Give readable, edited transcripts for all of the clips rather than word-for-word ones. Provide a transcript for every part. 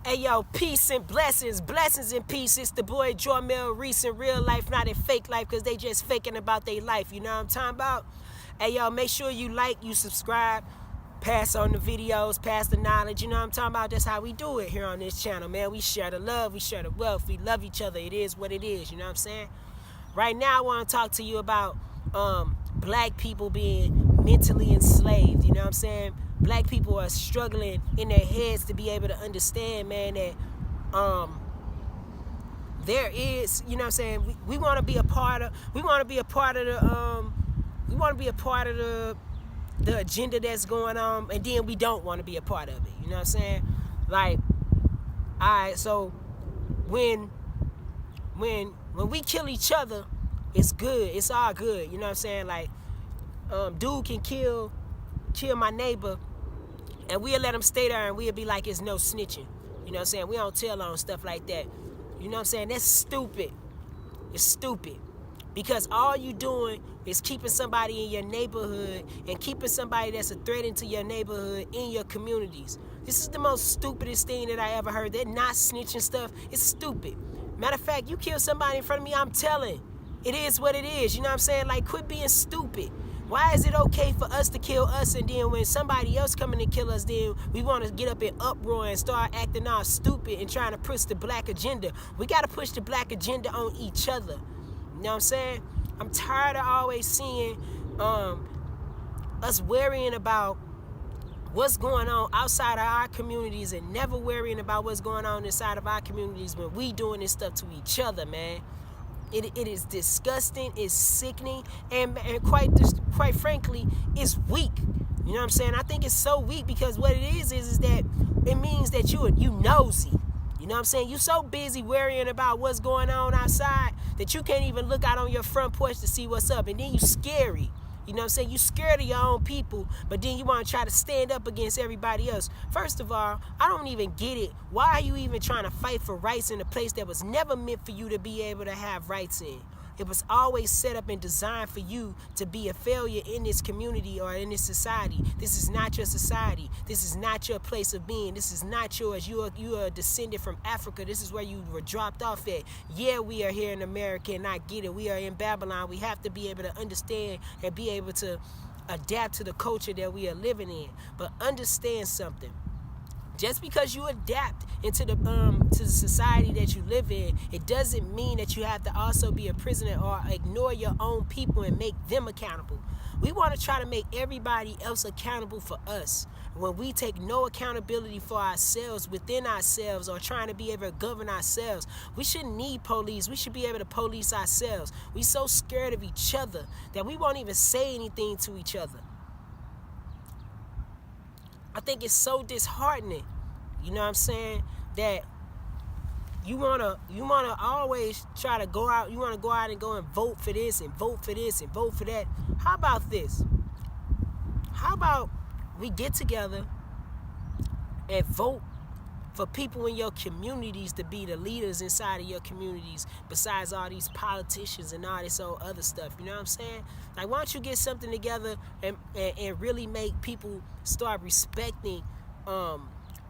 Hey yo, peace and blessings, blessings and peace. It's the boy Jarmel, Reece in real life, not in fake life, because they just faking about their life. You know what I'm talking about? Hey yo, make sure you like, you subscribe, pass on the videos, pass the knowledge. You know what I'm talking about? That's how we do it here on this channel, man. We share the love, we share the wealth, we love each other. It is what it is, you know what I'm saying? Right now I want to talk to you about black people being mentally enslaved. You know what I'm saying? Black people are struggling in their heads to be able to understand, man, that there is, you know what I'm saying, we want to be a part of the agenda that's going on, and then we don't want to be a part of it. You know what I'm saying? Like, alright, so when we kill each other, it's good. It's all good. You know what I'm saying? Like, dude can kill my neighbor, and we'll let him stay there, and we'll be like, it's no snitching. You know what I'm saying? We don't tell on stuff like that. You know what I'm saying? That's stupid. It's stupid. Because all you doing is keeping somebody in your neighborhood and keeping somebody that's a threat into your neighborhood in your communities. This is the most stupidest thing that I ever heard. That not snitching stuff, it's stupid. Matter of fact, you kill somebody in front of me, I'm telling. It is what it is. You know what I'm saying? Like, quit being stupid. Why is it okay for us to kill us, and then when somebody else coming to kill us, then we want to get up in uproar and start acting all stupid and trying to push the black agenda? We got to push the black agenda on each other. You know what I'm saying? I'm tired of always seeing us worrying about what's going on outside of our communities and never worrying about what's going on inside of our communities when we doing this stuff to each other, man. It is disgusting, it's sickening, and quite frankly, it's weak. You know what I'm saying? I think it's so weak because what it is that it means that you nosy. You know what I'm saying? You so busy worrying about what's going on outside that you can't even look out on your front porch to see what's up, and then you scary. You know what I'm saying? You scared of your own people, but then you want to try to stand up against everybody else. First of all, I don't even get it. Why are you even trying to fight for rights in a place that was never meant for you to be able to have rights in? It was always set up and designed for you to be a failure in this community or in this society. This is not your society. This is not your place of being. This is not yours. You are a descendant from Africa. This is where you were dropped off at. Yeah, we are here in America, and I get it. We are in Babylon. We have to be able to understand and be able to adapt to the culture that we are living in. But understand something. Just because you adapt into the to the society that you live in, it doesn't mean that you have to also be a prisoner or ignore your own people and make them accountable. We want to try to make everybody else accountable for us. When we take no accountability for ourselves within ourselves or trying to be able to govern ourselves, we shouldn't need police. We should be able to police ourselves. We're so scared of each other that we won't even say anything to each other. I think it's so disheartening, you know what I'm saying, that you wanna always try to go out, you wanna go out and go and vote for this and vote for this and vote for that. How about this? How about we get together and vote for people in your communities to be the leaders inside of your communities, besides all these politicians and all this old other stuff, you know what I'm saying? Like, why don't you get something together and really make people start respecting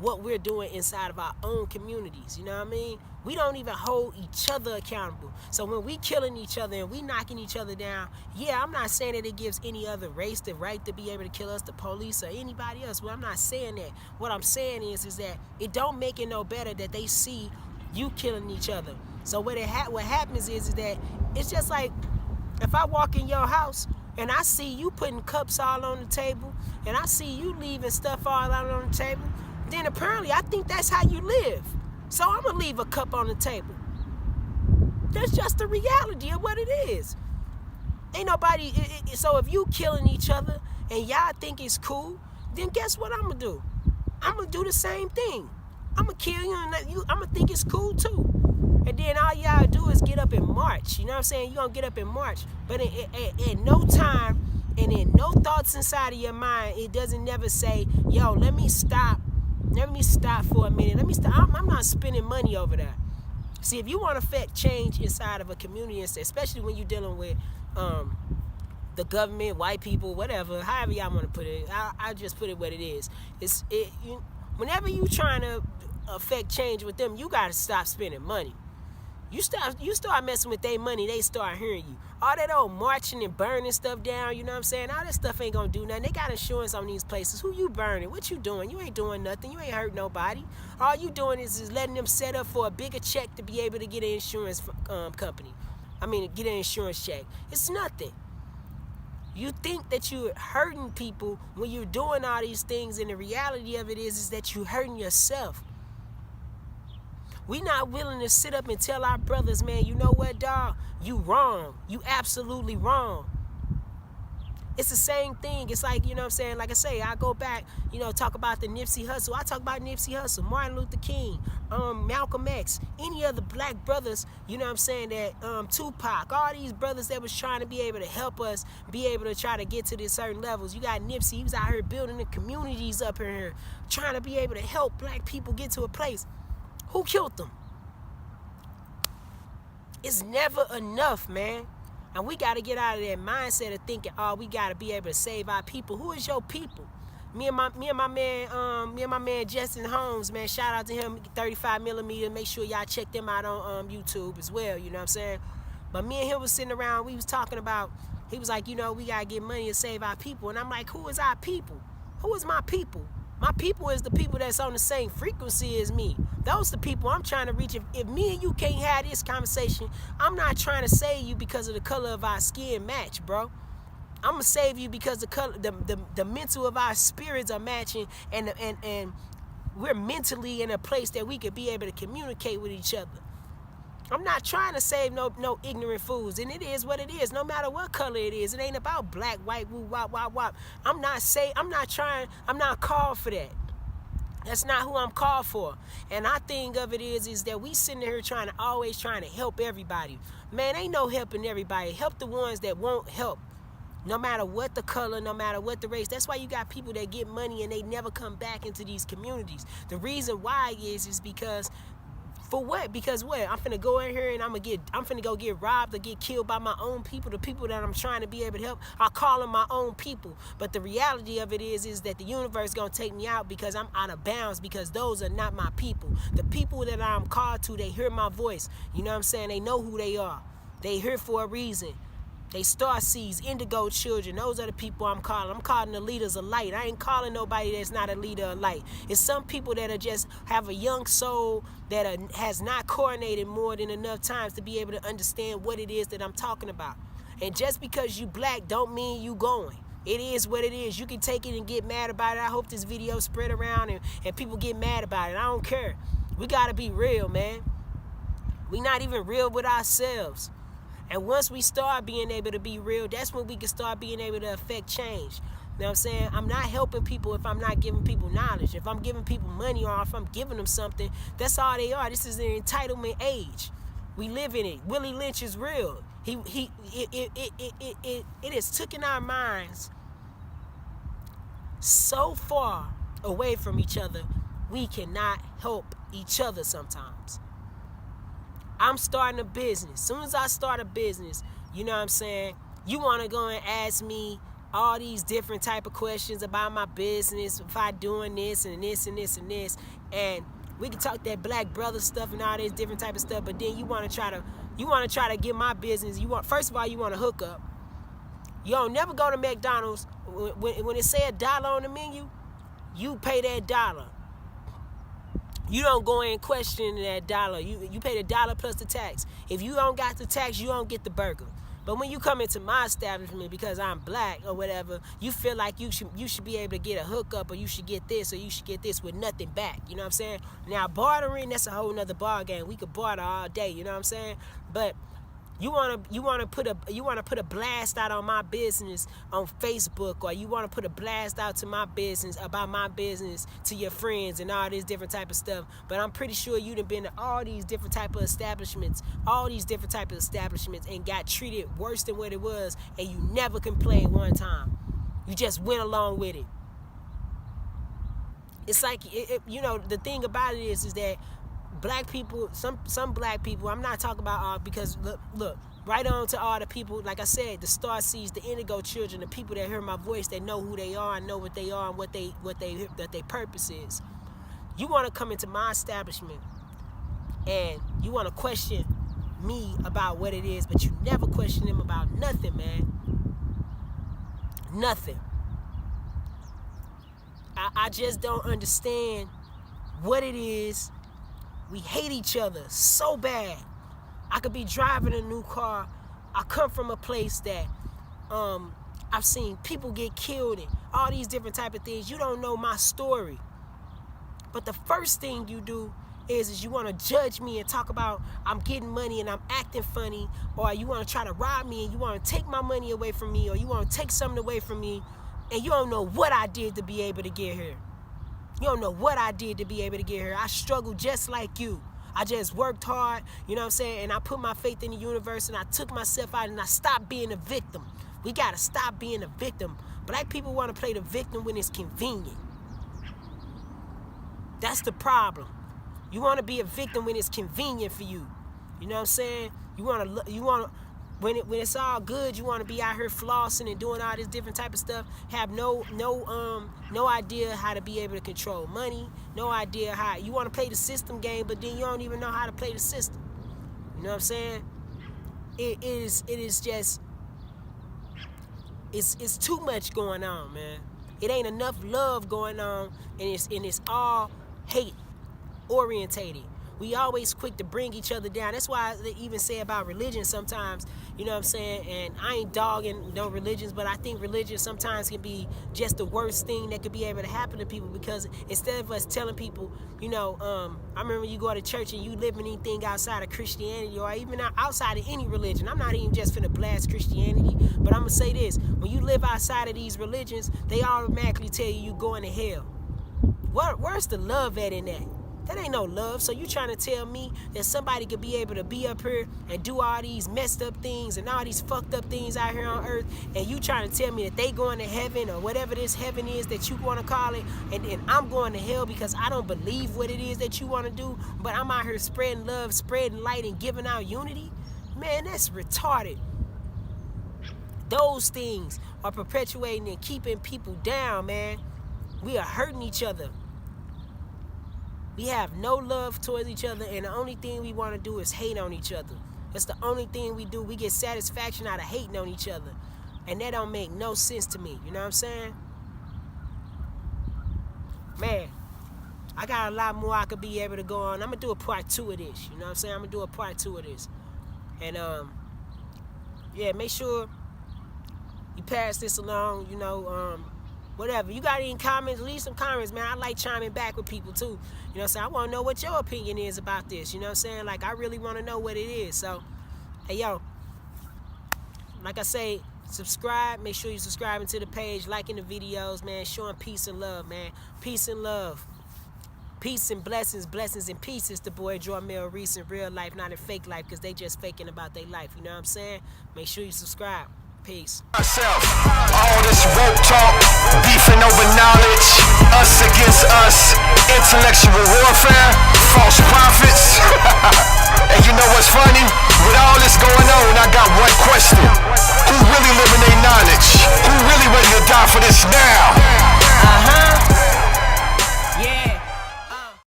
what we're doing inside of our own communities, you know what I mean? We don't even hold each other accountable. So when we killing each other and we knocking each other down, yeah, I'm not saying that it gives any other race the right to be able to kill us, the police or anybody else. Well, I'm not saying that. What I'm saying is that it don't make it no better that they see you killing each other. So what happens is that it's just like if I walk in your house and I see you putting cups all on the table and I see you leaving stuff all out on the table, then apparently I think that's how you live. So I'm going to leave a cup on the table. That's just the reality of what it is. Ain't nobody, so if you killing each other and y'all think it's cool, then guess what I'm going to do? I'm going to do the same thing. I'm going to kill you and I'm going to think it's cool too. And then all y'all do is get up and march. You know what I'm saying? You're going to get up and march. But in no time and in no thoughts inside of your mind, it doesn't never say, yo, let me stop for a minute. I'm not spending money over that. See, if you want to affect change inside of a community, especially when you're dealing with the government, white people, whatever, however y'all want to put it, I just put it what it is. Whenever you trying to affect change with them, you gotta stop spending money. You start messing with their money, they start hearing you. All that old marching and burning stuff down, you know what I'm saying? All that stuff ain't gonna do nothing. They got insurance on these places. Who you burning? What you doing? You ain't doing nothing. You ain't hurt nobody. All you doing is letting them set up for a bigger check to be able to get an insurance company. I mean, get an insurance check. It's nothing. You think that you're hurting people when you're doing all these things, and the reality of it is that you're hurting yourself. We not willing to sit up and tell our brothers, man, you know what, dog? You wrong. You absolutely wrong. It's the same thing. It's like, you know what I'm saying? Like I say, I go back, you know, talk about the Nipsey Hussle. I talk about Nipsey Hussle, Martin Luther King, Malcolm X, any other black brothers, you know what I'm saying, that Tupac, all these brothers that was trying to be able to help us be able to try to get to these certain levels. You got Nipsey, he was out here building the communities up in here, trying to be able to help black people get to a place. Who killed them? It's never enough, man. And we got to get out of that mindset of thinking, oh, we got to be able to save our people. Who is your people? Me and my man Justin Holmes, man, shout out to him, 35mm. Make sure y'all check them out on YouTube as well, you know what I'm saying? But me and him was sitting around, we was talking about, he was like, you know, we got to get money to save our people. And I'm like, who is our people? Who is my people? My people is the people that's on the same frequency as me. Those the people I'm trying to reach. If me and you can't have this conversation, I'm not trying to save you because of the color of our skin match, bro. I'm gonna save you because the color, the mental of our spirits are matching, and we're mentally in a place that we could be able to communicate with each other. I'm not trying to save no ignorant fools, and it is what it is. No matter what color it is, it ain't about black, white, woo, wop, wop, wop. I'm not called for that. That's not who I'm called for. And I think of it is that we sitting here always trying to help everybody. Man, ain't no helping everybody. Help the ones that won't help. No matter what the color, no matter what the race. That's why you got people that get money and they never come back into these communities. The reason why is because for what? Because what? I'm finna go in here and I'm finna go get robbed or get killed by my own people, the people that I'm trying to be able to help. I call them my own people. But the reality of it is that the universe gonna take me out because I'm out of bounds, because those are not my people. The people that I'm called to, they hear my voice. You know what I'm saying? They know who they are. They here for a reason. They star seeds, indigo children. Those are the people I'm calling. I'm calling the leaders of light. I ain't calling nobody that's not a leader of light. It's some people that are just have a young soul that has not coronated more than enough times to be able to understand what it is that I'm talking about. And just because you black don't mean you going. It is what it is. You can take it and get mad about it. I hope this video spread around and people get mad about it. I don't care. We got to be real, man. We not even real with ourselves. And once we start being able to be real, that's when we can start being able to affect change. You know what I'm saying? I'm not helping people if I'm not giving people knowledge. If I'm giving people money or if I'm giving them something, that's all they are. This is an entitlement age. We live in it. Willie Lynch is real. It has taken our minds so far away from each other, we cannot help each other sometimes. I'm starting a business. As soon as I start a business, you know what I'm saying, you want to go and ask me all these different type of questions about my business, if I doing this and this and this and this, and we can talk that black brother stuff and all this different type of stuff, but then you want to try to get my business. First of all, you want to hook up. You don't never go to McDonald's when it say $1 on the menu, you pay that $1. You don't go in questioning that $1. You pay the $1 plus the tax. If you don't got the tax, you don't get the burger. But when you come into my establishment because I'm black or whatever, you feel like you should be able to get a hookup, or you should get this, or you should get this with nothing back. You know what I'm saying? Now bartering, that's a whole nother ball game. We could barter all day. You know what I'm saying? But you wanna put a blast out on my business on Facebook, or you wanna put a blast out to my business about my business to your friends and all this different type of stuff. But I'm pretty sure you done been to all these different type of establishments, and got treated worse than what it was, and you never complained one time. You just went along with it. It's like you know, the thing about it is that black people, some black people, I'm not talking about all, because look, right on to all the people, like I said, the star seeds, the indigo children, the people that hear my voice, that know who they are and know what they are and what their purpose is. You want to come into my establishment and you want to question me about what it is, but you never question him about nothing, man. Nothing. I just don't understand what it is. We hate each other so bad. I could be driving a new car. I come from a place that I've seen people get killed and all these different type of things. You don't know my story. But the first thing you do is you want to judge me and talk about I'm getting money and I'm acting funny, or you want to try to rob me and you want to take my money away from me, or you want to take something away from me, and you don't know what I did to be able to get here. You don't know what I did to be able to get here. I struggled just like you. I just worked hard, you know what I'm saying, and I put my faith in the universe and I took myself out and I stopped being a victim. We got to stop being a victim. Black people want to play the victim when it's convenient. That's the problem. You want to be a victim when it's convenient for you. You know what I'm saying? You want to when it's all good, you want to be out here flossing and doing all this different type of stuff. Have no idea how to be able to control money. No idea how you want to play the system game, but then you don't even know how to play the system. You know what I'm saying? It is just it's too much going on, man. It ain't enough love going on, and it's all hate orientated. We always quick to bring each other down. That's why they even say about religion sometimes, you know what I'm saying? And I ain't dogging no religions, but I think religion sometimes can be just the worst thing that could be able to happen to people, because instead of us telling people, you know, I remember you go to church and you live in anything outside of Christianity or even outside of any religion. I'm not even just finna blast Christianity, but I'm gonna say this. When you live outside of these religions, they automatically tell you going to hell. Where's the love at in that? That ain't no love. So you trying to tell me that somebody could be able to be up here and do all these messed up things and all these fucked up things out here on earth, and you trying to tell me that they going to heaven or whatever this heaven is that you want to call it, and I'm going to hell because I don't believe what it is that you want to do, but I'm out here spreading love, spreading light, and giving out unity? Man, that's retarded. Those things are perpetuating and keeping people down, man. We are hurting each other. We have no love towards each other, and the only thing we want to do is hate on each other. That's the only thing we do. We get satisfaction out of hating on each other, and that don't make no sense to me. You know what I'm saying? Man, I got a lot more I could be able to go on. I'm going to do a part 2 of this. You know what I'm saying? I'm going to do a part 2 of this. And, yeah, make sure you pass this along, you know, whatever. You got any comments? Leave some comments, man. I like chiming back with people, too. You know what I'm saying? I want to know what your opinion is about this. You know what I'm saying? Like, I really want to know what it is. So, hey, yo, like I say, subscribe. Make sure you're subscribing to the page, liking the videos, man, showing peace and love, man. Peace and love. Peace and blessings, blessings and peace. It's the boy Jarmel, Reece, in real life, not in fake life, because they just faking about their life. You know what I'm saying? Make sure you subscribe. Peace. All this rope talk, beefing over knowledge, us against us, intellectual warfare.